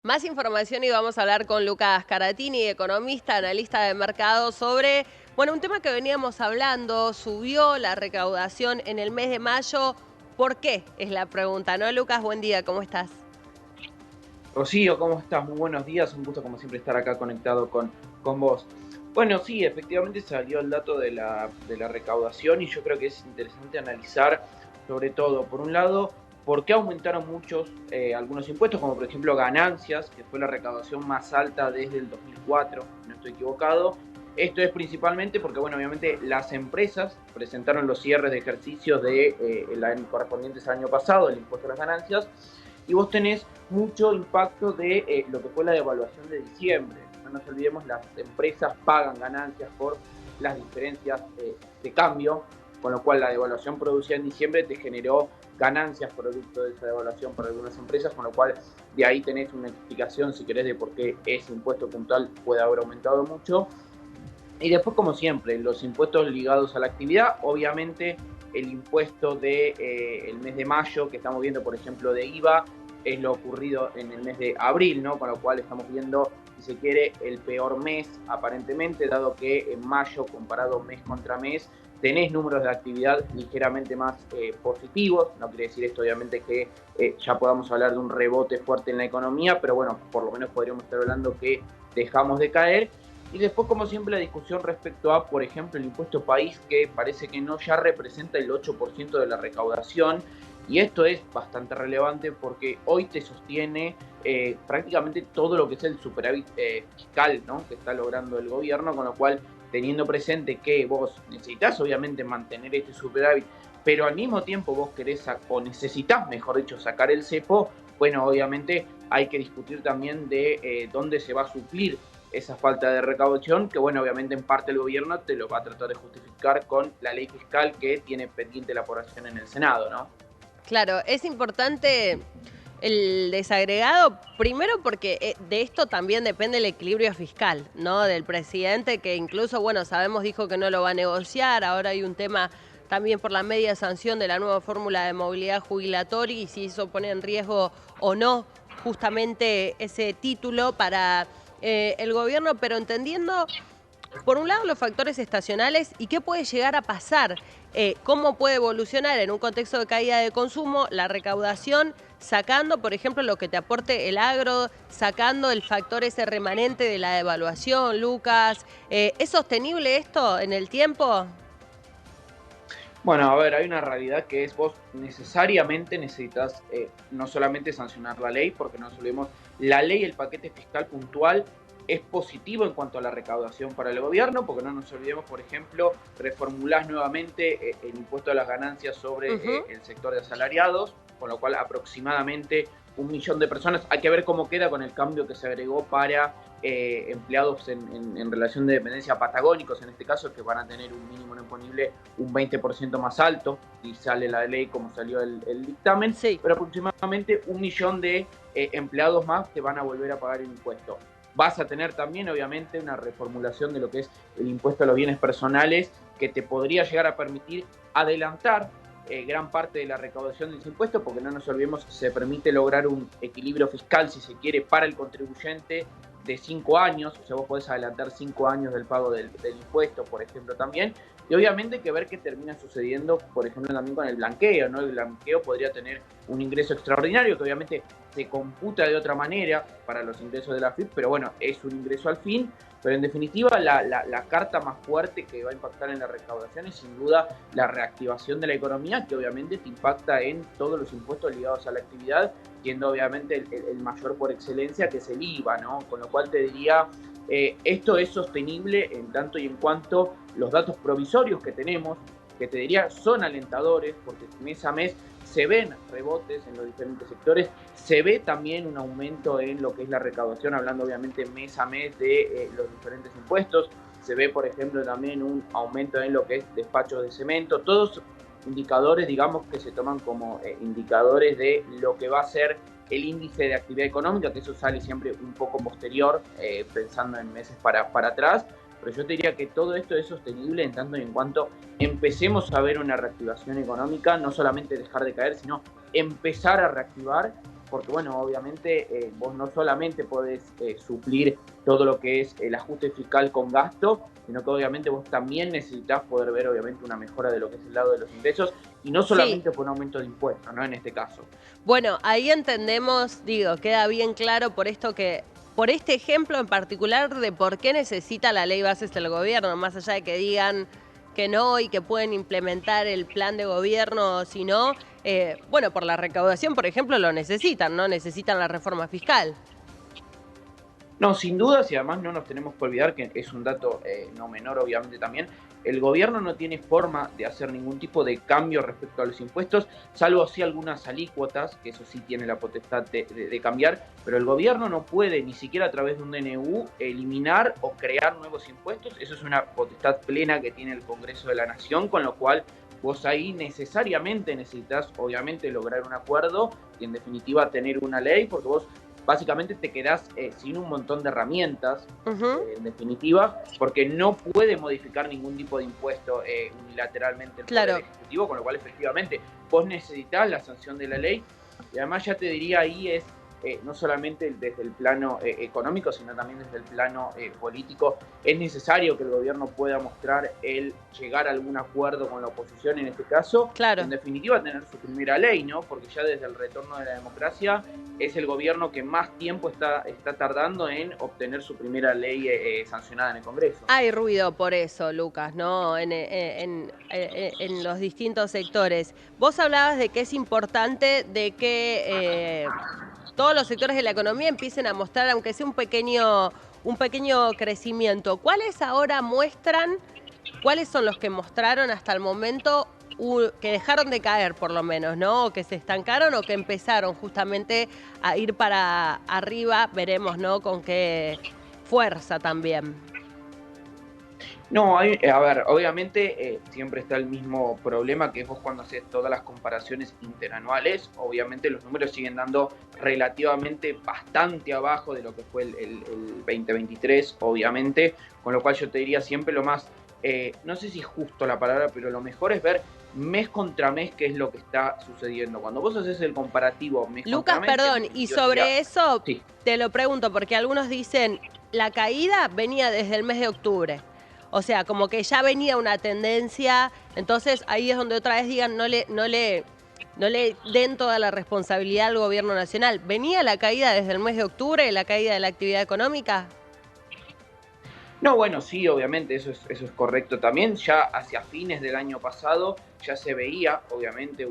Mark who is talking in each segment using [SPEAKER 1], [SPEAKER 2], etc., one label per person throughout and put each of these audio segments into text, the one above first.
[SPEAKER 1] Más información y vamos a hablar con Lucas Caratini, economista, analista de mercado, sobre, un tema que veníamos hablando. Subió la recaudación en el mes de mayo. ¿Por qué? Es la pregunta, ¿no? Lucas, buen día, ¿cómo estás?
[SPEAKER 2] Rocío, ¿cómo estás? Muy buenos días, un gusto como siempre estar acá conectado con vos. Bueno, sí, efectivamente salió el dato de la recaudación y yo creo que es interesante analizar sobre todo, por un lado, por qué aumentaron algunos impuestos, como por ejemplo ganancias, que fue la recaudación más alta desde el 2004, si no estoy equivocado. Esto es principalmente porque, bueno, obviamente las empresas presentaron los cierres de ejercicios el año correspondientes al año pasado, el impuesto a las ganancias, y vos tenés mucho impacto de lo que fue la devaluación de diciembre. No nos olvidemos, las empresas pagan ganancias por las diferencias de cambio, con lo cual la devaluación producida en diciembre te generó ganancias producto de esa devaluación para algunas empresas, con lo cual de ahí tenés una explicación, si querés, de por qué ese impuesto puntual puede haber aumentado mucho. Y después, como siempre, los impuestos ligados a la actividad, obviamente el impuesto del mes de mayo, que estamos viendo, por ejemplo, de IVA, es lo ocurrido en el mes de abril, ¿no? Con lo cual estamos viendo, si se quiere, el peor mes aparentemente, dado que en mayo, comparado mes contra mes, tenés números de actividad ligeramente más positivos. No quiere decir esto, obviamente, que ya podamos hablar de un rebote fuerte en la economía, pero bueno, por lo menos podríamos estar hablando que dejamos de caer. Y después, como siempre, la discusión respecto a, por ejemplo, el impuesto país, que parece que no ya representa el 8% de la recaudación. Y esto es bastante relevante porque hoy te sostiene prácticamente todo lo que es el superávit fiscal, ¿no?, que está logrando el gobierno, con lo cual, teniendo presente que vos necesitas obviamente mantener este superávit, pero al mismo tiempo vos querés o necesitas, mejor dicho, sacar el cepo, bueno, obviamente hay que discutir también de dónde se va a suplir esa falta de recaudación, que bueno, obviamente en parte el gobierno te lo va a tratar de justificar con la ley fiscal que tiene pendiente la aprobación en el Senado, ¿no?
[SPEAKER 1] Claro, es importante el desagregado, primero porque de esto también depende el equilibrio fiscal, ¿no? Del presidente, que incluso, sabemos, dijo que no lo va a negociar. Ahora hay un tema también por la media sanción de la nueva fórmula de movilidad jubilatoria y si eso pone en riesgo o no justamente ese título para el gobierno, pero entendiendo por un lado los factores estacionales y qué puede llegar a pasar, cómo puede evolucionar en un contexto de caída de consumo la recaudación, sacando, por ejemplo, lo que te aporte el agro, sacando el factor ese remanente de la devaluación, Lucas. ¿Es sostenible esto en el tiempo?
[SPEAKER 2] Bueno, a ver, hay una realidad que es vos necesariamente necesitas no solamente sancionar la ley, porque no nos olvidemos, la ley, el paquete fiscal puntual es positivo en cuanto a la recaudación para el gobierno, porque no nos olvidemos, por ejemplo, reformulás nuevamente el impuesto a las ganancias sobre
[SPEAKER 1] Ujú.
[SPEAKER 2] el sector de asalariados, con lo cual aproximadamente 1 millón de personas. Hay que ver cómo queda con el cambio que se agregó para empleados en relación de dependencia patagónicos, en este caso, que van a tener un mínimo no imponible un 20% más alto, y sale la ley como salió el dictamen,
[SPEAKER 1] Sí.
[SPEAKER 2] pero aproximadamente 1 millón de empleados más que van a volver a pagar el impuesto. Vas a tener también, obviamente, una reformulación de lo que es el impuesto a los bienes personales, que te podría llegar a permitir adelantar gran parte de la recaudación de ese impuesto, porque no nos olvidemos, se permite lograr un equilibrio fiscal, si se quiere, para el contribuyente de 5 años, o sea, vos podés adelantar 5 años del pago del impuesto, por ejemplo, también. Y obviamente hay que ver qué termina sucediendo, por ejemplo, también con el blanqueo, ¿no? El blanqueo podría tener un ingreso extraordinario que obviamente se computa de otra manera para los ingresos de la FIP, pero bueno, es un ingreso al fin. Pero en definitiva, la carta más fuerte que va a impactar en la recaudación es sin duda la reactivación de la economía, que obviamente te impacta en todos los impuestos ligados a la actividad, siendo obviamente el mayor por excelencia, que es el IVA, ¿no? Con lo cual te diría, esto es sostenible en tanto y en cuanto los datos provisorios que tenemos, que te diría son alentadores, porque mes a mes se ven rebotes en los diferentes sectores, se ve también un aumento en lo que es la recaudación, hablando obviamente mes a mes de los diferentes impuestos, se ve, por ejemplo, también un aumento en lo que es despachos de cemento, todos indicadores, digamos, que se toman como indicadores de lo que va a ser el índice de actividad económica, que eso sale siempre un poco posterior, pensando en meses para atrás, pero yo te diría que todo esto es sostenible en tanto y en cuanto empecemos a ver una reactivación económica, no solamente dejar de caer, sino empezar a reactivar, porque bueno, obviamente vos no solamente podés suplir todo lo que es el ajuste fiscal con gasto, sino que obviamente vos también necesitas poder ver obviamente una mejora de lo que es el lado de los ingresos y no
[SPEAKER 1] Sí.
[SPEAKER 2] solamente por un aumento de impuestos, ¿no? En este caso.
[SPEAKER 1] Bueno, ahí entendemos, digo, queda bien claro por esto que, por este ejemplo en particular de por qué necesita la ley bases el gobierno, más allá de que digan que no y que pueden implementar el plan de gobierno, si no, bueno, por la recaudación, por ejemplo, lo necesitan, ¿no? Necesitan la reforma fiscal.
[SPEAKER 2] No, sin dudas, y además no nos tenemos que olvidar que es un dato no menor, obviamente también, el gobierno no tiene forma de hacer ningún tipo de cambio respecto a los impuestos, salvo así algunas alícuotas, que eso sí tiene la potestad de cambiar, pero el gobierno no puede, ni siquiera a través de un DNU, eliminar o crear nuevos impuestos. Eso es una potestad plena que tiene el Congreso de la Nación, con lo cual vos ahí necesariamente necesitas, obviamente, lograr un acuerdo y en definitiva tener una ley, porque vos básicamente te quedás sin un montón de herramientas,
[SPEAKER 1] Ujú.
[SPEAKER 2] en definitiva, porque no puede modificar ningún tipo de impuesto unilateralmente el Poder
[SPEAKER 1] Claro.
[SPEAKER 2] Ejecutivo, con lo cual efectivamente vos necesitas la sanción de la ley y además ya te diría ahí es no solamente desde el plano económico, sino también desde el plano político. Es necesario que el gobierno pueda mostrar el llegar a algún acuerdo con la oposición en este caso, y en
[SPEAKER 1] Claro.
[SPEAKER 2] definitiva tener su primera ley, ¿no? Porque ya desde el retorno de la democracia es el gobierno que más tiempo está tardando en obtener su primera ley sancionada en el Congreso.
[SPEAKER 1] Hay ruido por eso, Lucas, ¿no? En los distintos sectores. Vos hablabas de que es importante de que todos los sectores de la economía empiecen a mostrar, aunque sea un pequeño crecimiento. ¿Cuáles ahora muestran, cuáles son los que mostraron hasta el momento que dejaron de caer por lo menos, ¿no? O que se estancaron o que empezaron justamente a ir para arriba, veremos, ¿no? Con qué fuerza también.
[SPEAKER 2] No, a ver, obviamente siempre está el mismo problema que es vos cuando haces todas las comparaciones interanuales, obviamente los números siguen dando relativamente bastante abajo de lo que fue el 2023, obviamente, con lo cual yo te diría siempre lo más, no sé si justo la palabra, pero lo mejor es ver mes contra mes qué es lo que está sucediendo. Cuando vos haces el comparativo mes contra
[SPEAKER 1] Lucas,
[SPEAKER 2] mes, que en
[SPEAKER 1] perdón, y
[SPEAKER 2] definitiva sería,
[SPEAKER 1] sobre eso
[SPEAKER 2] sí.
[SPEAKER 1] te lo pregunto, porque algunos dicen, la caída venía desde el mes de octubre. O sea, como que ya venía una tendencia, entonces ahí es donde otra vez digan, no le den toda la responsabilidad al gobierno nacional. ¿Venía la caída desde el mes de octubre, la caída de la actividad económica?
[SPEAKER 2] No, bueno, sí, obviamente, eso es correcto también. Ya hacia fines del año pasado ya se veía, obviamente,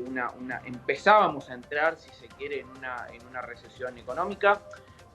[SPEAKER 2] empezábamos a entrar, si se quiere, en una recesión económica.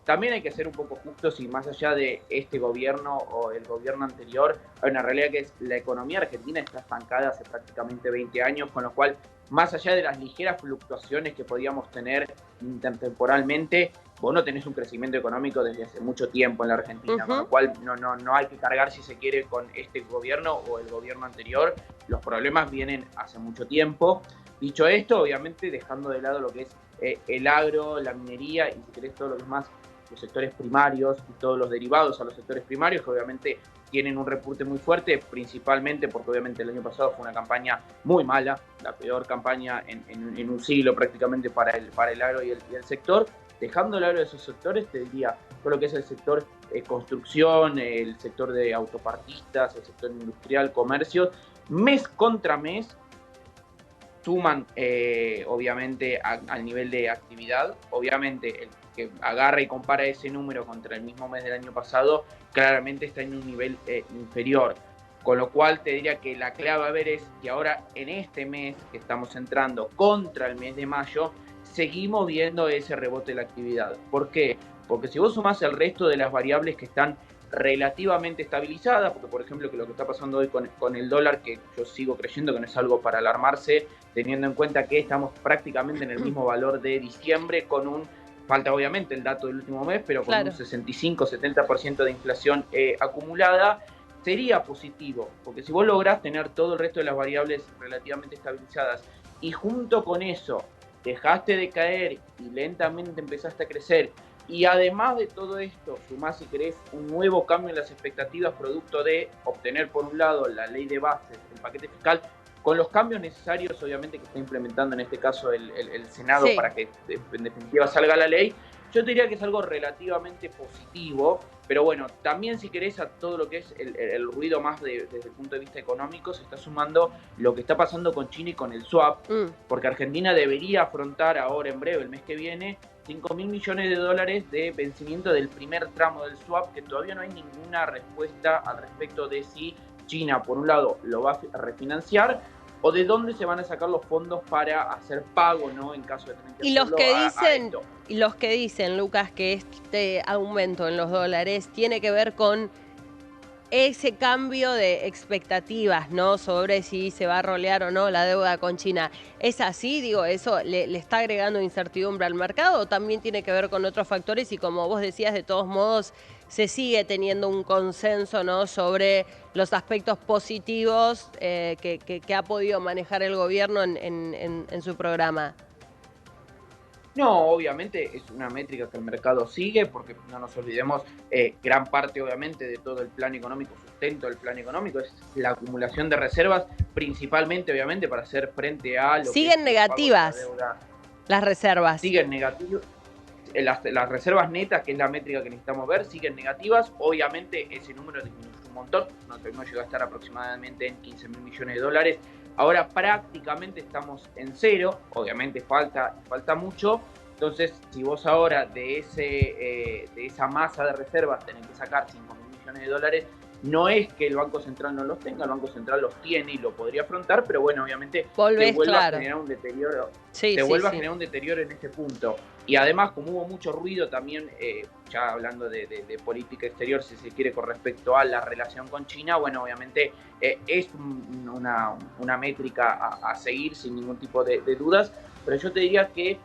[SPEAKER 2] También hay que ser un poco justos y más allá de este gobierno o el gobierno anterior, hay una realidad que es la economía argentina está estancada hace prácticamente 20 años, con lo cual, más allá de las ligeras fluctuaciones que podíamos tener intertemporalmente, vos no tenés un crecimiento económico desde hace mucho tiempo en la Argentina, con lo
[SPEAKER 1] Ujú.
[SPEAKER 2] cual no hay que cargar, si se quiere, con este gobierno o el gobierno anterior. Los problemas vienen hace mucho tiempo. Dicho esto, obviamente dejando de lado lo que es el agro, la minería y si querés todo lo que es más los sectores primarios y todos los derivados a los sectores primarios, que obviamente tienen un repunte muy fuerte, principalmente porque obviamente el año pasado fue una campaña muy mala, la peor campaña en un siglo prácticamente para el agro y el sector. Dejando el agro de esos sectores, te diría todo lo que es el sector construcción, el sector de autopartistas, el sector industrial, comercio, mes contra mes suman obviamente al nivel de actividad. Obviamente el que agarra y compara ese número contra el mismo mes del año pasado, claramente está en un nivel inferior. Con lo cual te diría que la clave a ver es que ahora en este mes que estamos entrando contra el mes de mayo, seguimos viendo ese rebote de la actividad. ¿Por qué? Porque si vos sumás el resto de las variables que están relativamente estabilizadas, porque por ejemplo que lo que está pasando hoy con el dólar, que yo sigo creyendo que no es algo para alarmarse, teniendo en cuenta que estamos prácticamente en el mismo valor de diciembre, falta obviamente el dato del último mes, pero con un
[SPEAKER 1] Claro.
[SPEAKER 2] 65-70% de inflación acumulada, sería positivo, porque si vos lográs tener todo el resto de las variables relativamente estabilizadas y junto con eso dejaste de caer y lentamente empezaste a crecer, y además de todo esto, sumás si querés un nuevo cambio en las expectativas producto de obtener por un lado la ley de bases, el paquete fiscal, con los cambios necesarios, obviamente, que está implementando en este caso el Senado
[SPEAKER 1] Sí.
[SPEAKER 2] para que en definitiva salga la ley, yo te diría que es algo relativamente positivo, pero bueno, también si querés a todo lo que es el ruido más desde el punto de vista económico, se está sumando lo que está pasando con China y con el swap, porque Argentina debería afrontar ahora en breve, el mes que viene, 5.000 millones de dólares de vencimiento del primer tramo del swap, que todavía no hay ninguna respuesta al respecto de si China, por un lado, lo va a refinanciar o de dónde se van a sacar los fondos para hacer pago, ¿no? En caso de tener que
[SPEAKER 1] Y los
[SPEAKER 2] hacerlo
[SPEAKER 1] que
[SPEAKER 2] a
[SPEAKER 1] dicen,
[SPEAKER 2] esto.
[SPEAKER 1] y los que dicen, Lucas, que este aumento en los dólares tiene que ver con ese cambio de expectativas, ¿no? Sobre si se va a rolear o no la deuda con China. ¿Es así? Digo, ¿eso le está agregando incertidumbre al mercado o también tiene que ver con otros factores? Y como vos decías, de todos modos, se sigue teniendo un consenso, ¿no? Sobre los aspectos positivos que ha podido manejar el gobierno en su programa.
[SPEAKER 2] No, obviamente es una métrica que el mercado sigue, porque no nos olvidemos, gran parte obviamente de todo el plan económico, sustento del plan económico, es la acumulación de reservas, principalmente obviamente para hacer frente a lo que es
[SPEAKER 1] Siguen
[SPEAKER 2] los pagos de la
[SPEAKER 1] negativas
[SPEAKER 2] deuda.
[SPEAKER 1] las reservas.
[SPEAKER 2] Siguen negativos, las reservas netas, que es la métrica que necesitamos ver, siguen negativas, obviamente ese número disminuyó un montón, no llegó a estar aproximadamente en 15.000 millones de dólares, ahora prácticamente estamos en cero, obviamente falta mucho. Entonces, si vos ahora de esa masa de reservas tenés que sacar 5.000 millones de dólares, no es que el Banco Central no los tenga, el Banco Central los tiene y lo podría afrontar, pero bueno, obviamente te vuelve a generar un deterioro,
[SPEAKER 1] Sí,
[SPEAKER 2] a generar un deterioro en este punto. Y además, como hubo mucho ruido también, ya hablando de política exterior, si se quiere, con respecto a la relación con China, bueno, obviamente es una métrica a seguir sin ningún tipo de dudas, pero yo te diría que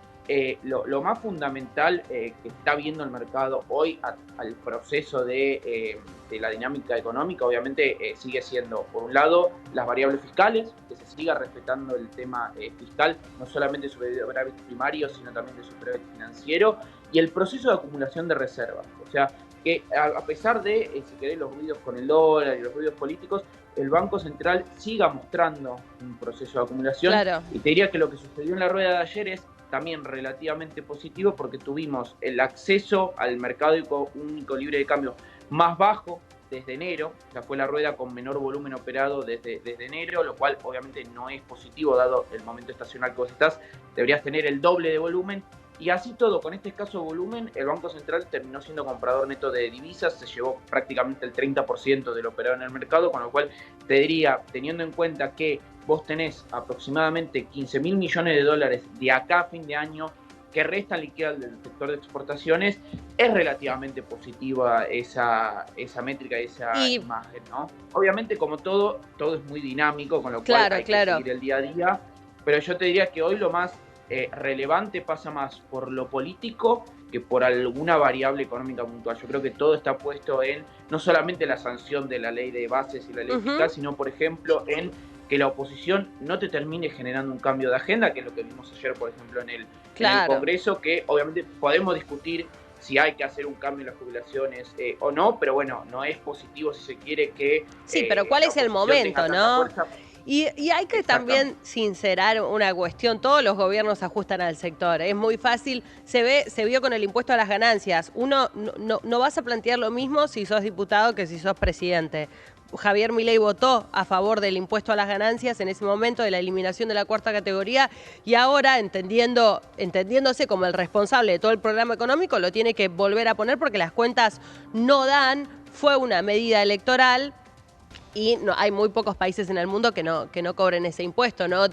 [SPEAKER 2] lo más fundamental que está viendo el mercado hoy al proceso de la dinámica económica, obviamente sigue siendo, por un lado, las variables fiscales, que se siga respetando el tema fiscal, no solamente de superávit primario, sino también de superávit financiero, y el proceso de acumulación de reservas. O sea, que a pesar de, si querés, los ruidos con el dólar y los ruidos políticos, el Banco Central siga mostrando un proceso de acumulación.
[SPEAKER 1] Claro.
[SPEAKER 2] Y te diría que lo que sucedió en la rueda de ayer es también relativamente positivo, porque tuvimos el acceso al mercado único libre de cambio más bajo desde enero, o sea, fue la rueda con menor volumen operado desde enero, lo cual obviamente no es positivo dado el momento estacional que vos estás, deberías tener el doble de volumen, y así todo, con este escaso volumen, el Banco Central terminó siendo comprador neto de divisas, se llevó prácticamente el 30% del operado en el mercado, con lo cual te diría, teniendo en cuenta que vos tenés aproximadamente 15.000 millones de dólares de acá a fin de año que restan liquidez del sector de exportaciones, es relativamente positiva esa métrica, esa imagen, ¿no? Obviamente, como todo es muy dinámico, con lo cual hay que seguir el día a día, pero yo te diría que hoy lo más relevante pasa más por lo político que por alguna variable económica puntual. Yo creo que todo está puesto en no solamente la sanción de la ley de bases y la ley fiscal, sino, por ejemplo, en que la oposición no te termine generando un cambio de agenda, que es lo que vimos ayer, por ejemplo, en el Congreso, que obviamente podemos discutir si hay que hacer un cambio en las jubilaciones o no, pero bueno, no es positivo si se quiere que...
[SPEAKER 1] Sí, pero ¿cuál es el momento, no? Y hay que también sincerar una cuestión, todos los gobiernos ajustan al sector, es muy fácil, se vio con el impuesto a las ganancias, uno no vas a plantear lo mismo si sos diputado que si sos presidente. Javier Milei votó a favor del impuesto a las ganancias en ese momento, de la eliminación de la cuarta categoría, y ahora, entendiéndose como el responsable de todo el programa económico, lo tiene que volver a poner porque las cuentas no dan, fue una medida electoral, y hay muy pocos países en el mundo que no cobren ese impuesto, ¿no?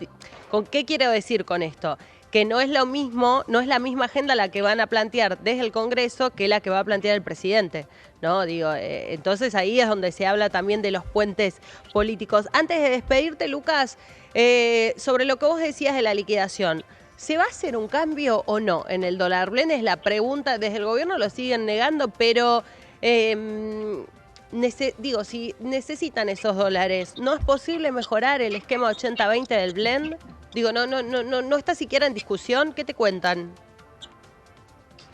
[SPEAKER 1] ¿Con qué quiero decir con esto? Que no es lo mismo, no es la misma agenda la que van a plantear desde el Congreso que la que va a plantear el presidente, ¿no? Digo, entonces ahí es donde se habla también de los puentes políticos. Antes de despedirte, Lucas, sobre lo que vos decías de la liquidación, ¿se va a hacer un cambio o no en el dólar blend? Es la pregunta, desde el gobierno lo siguen negando, pero... si necesitan esos dólares, ¿no es posible mejorar el esquema 80-20 del blend? Digo, no está siquiera en discusión. ¿Qué te cuentan?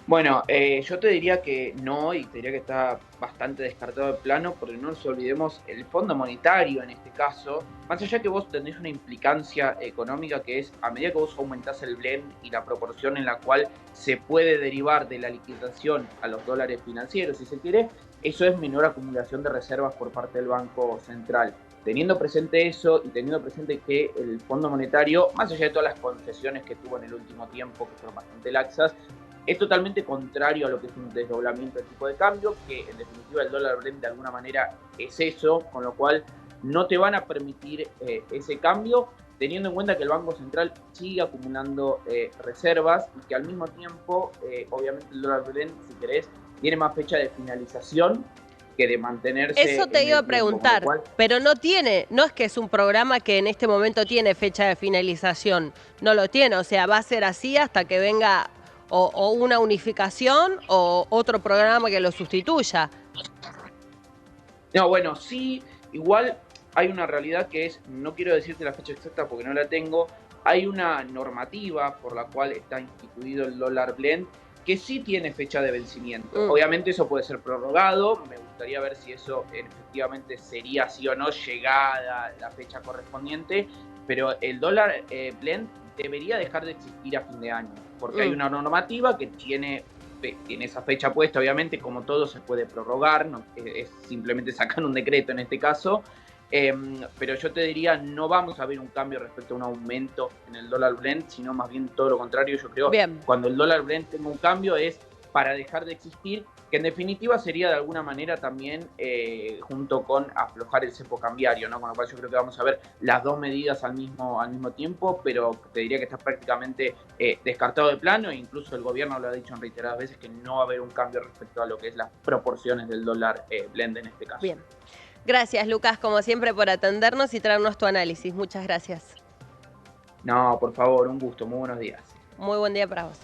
[SPEAKER 2] Bueno, yo te diría que no, y te diría que está bastante descartado de plano, porque no nos olvidemos el Fondo Monetario en este caso, más allá que vos tenés una implicancia económica que es a medida que vos aumentás el blend y la proporción en la cual se puede derivar de la liquidación a los dólares financieros, si se quiere, eso es menor acumulación de reservas por parte del Banco Central. Teniendo presente eso y teniendo presente que el Fondo Monetario, más allá de todas las concesiones que tuvo en el último tiempo, que fueron bastante laxas, es totalmente contrario a lo que es un desdoblamiento del tipo de cambio, que en definitiva el dólar blend de alguna manera es eso, con lo cual no te van a permitir ese cambio, teniendo en cuenta que el Banco Central sigue acumulando reservas y que al mismo tiempo, obviamente el dólar blend, si querés, tiene más fecha de finalización que de mantenerse
[SPEAKER 1] Eso te
[SPEAKER 2] en
[SPEAKER 1] iba
[SPEAKER 2] el
[SPEAKER 1] a
[SPEAKER 2] tiempo, con lo
[SPEAKER 1] preguntar,
[SPEAKER 2] cual
[SPEAKER 1] pero no tiene, no es que es un programa que en este momento tiene fecha de finalización, no lo tiene, o sea, va a ser así hasta que venga o una unificación o otro programa que lo sustituya.
[SPEAKER 2] no, bueno, sí, igual hay una realidad que es, no quiero decirte la fecha exacta porque no la tengo, hay una normativa por la cual está instituido el dólar blend que sí tiene fecha de vencimiento.
[SPEAKER 1] Mm,
[SPEAKER 2] Obviamente eso puede ser prorrogado, me gustaría ver si eso efectivamente sería sí o no llegada la fecha correspondiente, pero el dólar blend debería dejar de existir a fin de año, porque hay
[SPEAKER 1] mm.
[SPEAKER 2] una normativa que tiene esa fecha puesta, obviamente, como todo se puede prorrogar, no, es simplemente sacar un decreto en este caso, pero yo te diría, no vamos a ver un cambio respecto a un aumento en el dólar blend, sino más bien todo lo contrario. Yo creo
[SPEAKER 1] Bien.
[SPEAKER 2] cuando el dólar blend tenga un cambio es para dejar de existir, que en definitiva sería de alguna manera también junto con aflojar el cepo cambiario, ¿no? Con lo cual yo creo que vamos a ver las dos medidas al mismo tiempo, pero te diría que está prácticamente descartado de plano, e incluso el gobierno lo ha dicho en reiteradas veces que no va a haber un cambio respecto a lo que es las proporciones del dólar blend en este caso.
[SPEAKER 1] Bien. Gracias, Lucas, como siempre, por atendernos y traernos tu análisis. Muchas gracias.
[SPEAKER 2] No, por favor, un gusto, muy buenos días.
[SPEAKER 1] Muy buen día para vos.